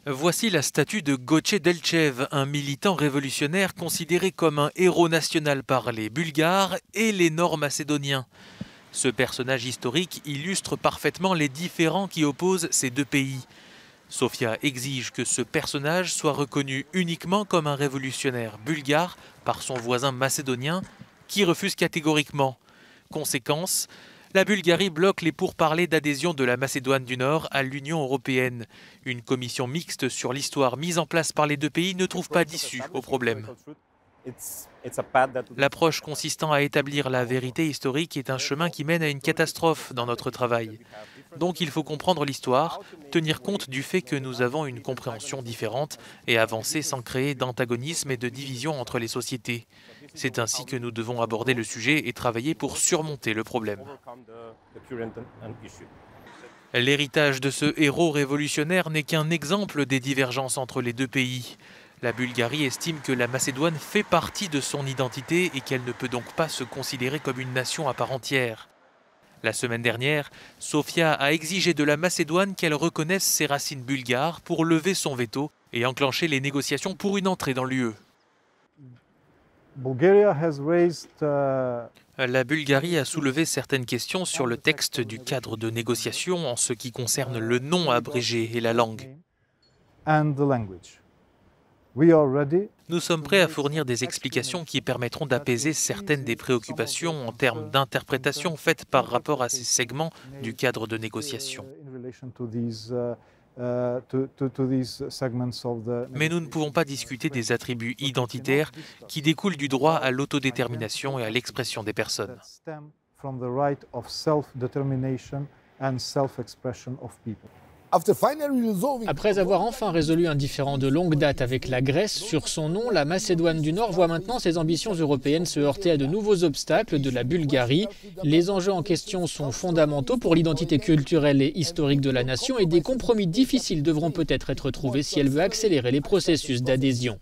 Voici la statue de Goce Delchev, un militant révolutionnaire considéré comme un héros national par les Bulgares et les Nord-Macédoniens. Ce personnage historique illustre parfaitement les différends qui opposent ces deux pays. Sofia exige que ce personnage soit reconnu uniquement comme un révolutionnaire bulgare par son voisin macédonien, qui refuse catégoriquement. Conséquence, la Bulgarie bloque les pourparlers d'adhésion de la Macédoine du Nord à l'Union européenne. Une commission mixte sur l'histoire mise en place par les deux pays ne trouve pas d'issue au problème. L'approche consistant à établir la vérité historique est un chemin qui mène à une catastrophe dans notre travail. Donc il faut comprendre l'histoire, tenir compte du fait que nous avons une compréhension différente et avancer sans créer d'antagonisme et de division entre les sociétés. C'est ainsi que nous devons aborder le sujet et travailler pour surmonter le problème. L'héritage de ce héros révolutionnaire n'est qu'un exemple des divergences entre les deux pays. La Bulgarie estime que la Macédoine fait partie de son identité et qu'elle ne peut donc pas se considérer comme une nation à part entière. La semaine dernière, Sofia a exigé de la Macédoine qu'elle reconnaisse ses racines bulgares pour lever son veto et enclencher les négociations pour une entrée dans l'UE. La Bulgarie a soulevé certaines questions sur le texte du cadre de négociation en ce qui concerne le nom abrégé et la langue. Nous sommes prêts à fournir des explications qui permettront d'apaiser certaines des préoccupations en termes d'interprétation faites par rapport à ces segments du cadre de négociation. Mais nous ne pouvons pas discuter des attributs identitaires qui découlent du droit à l'autodétermination et à l'expression des personnes. Après avoir enfin résolu un différend de longue date avec la Grèce sur son nom, la Macédoine du Nord voit maintenant ses ambitions européennes se heurter à de nouveaux obstacles de la Bulgarie. Les enjeux en question sont fondamentaux pour l'identité culturelle et historique de la nation et des compromis difficiles devront peut-être être trouvés si elle veut accélérer les processus d'adhésion.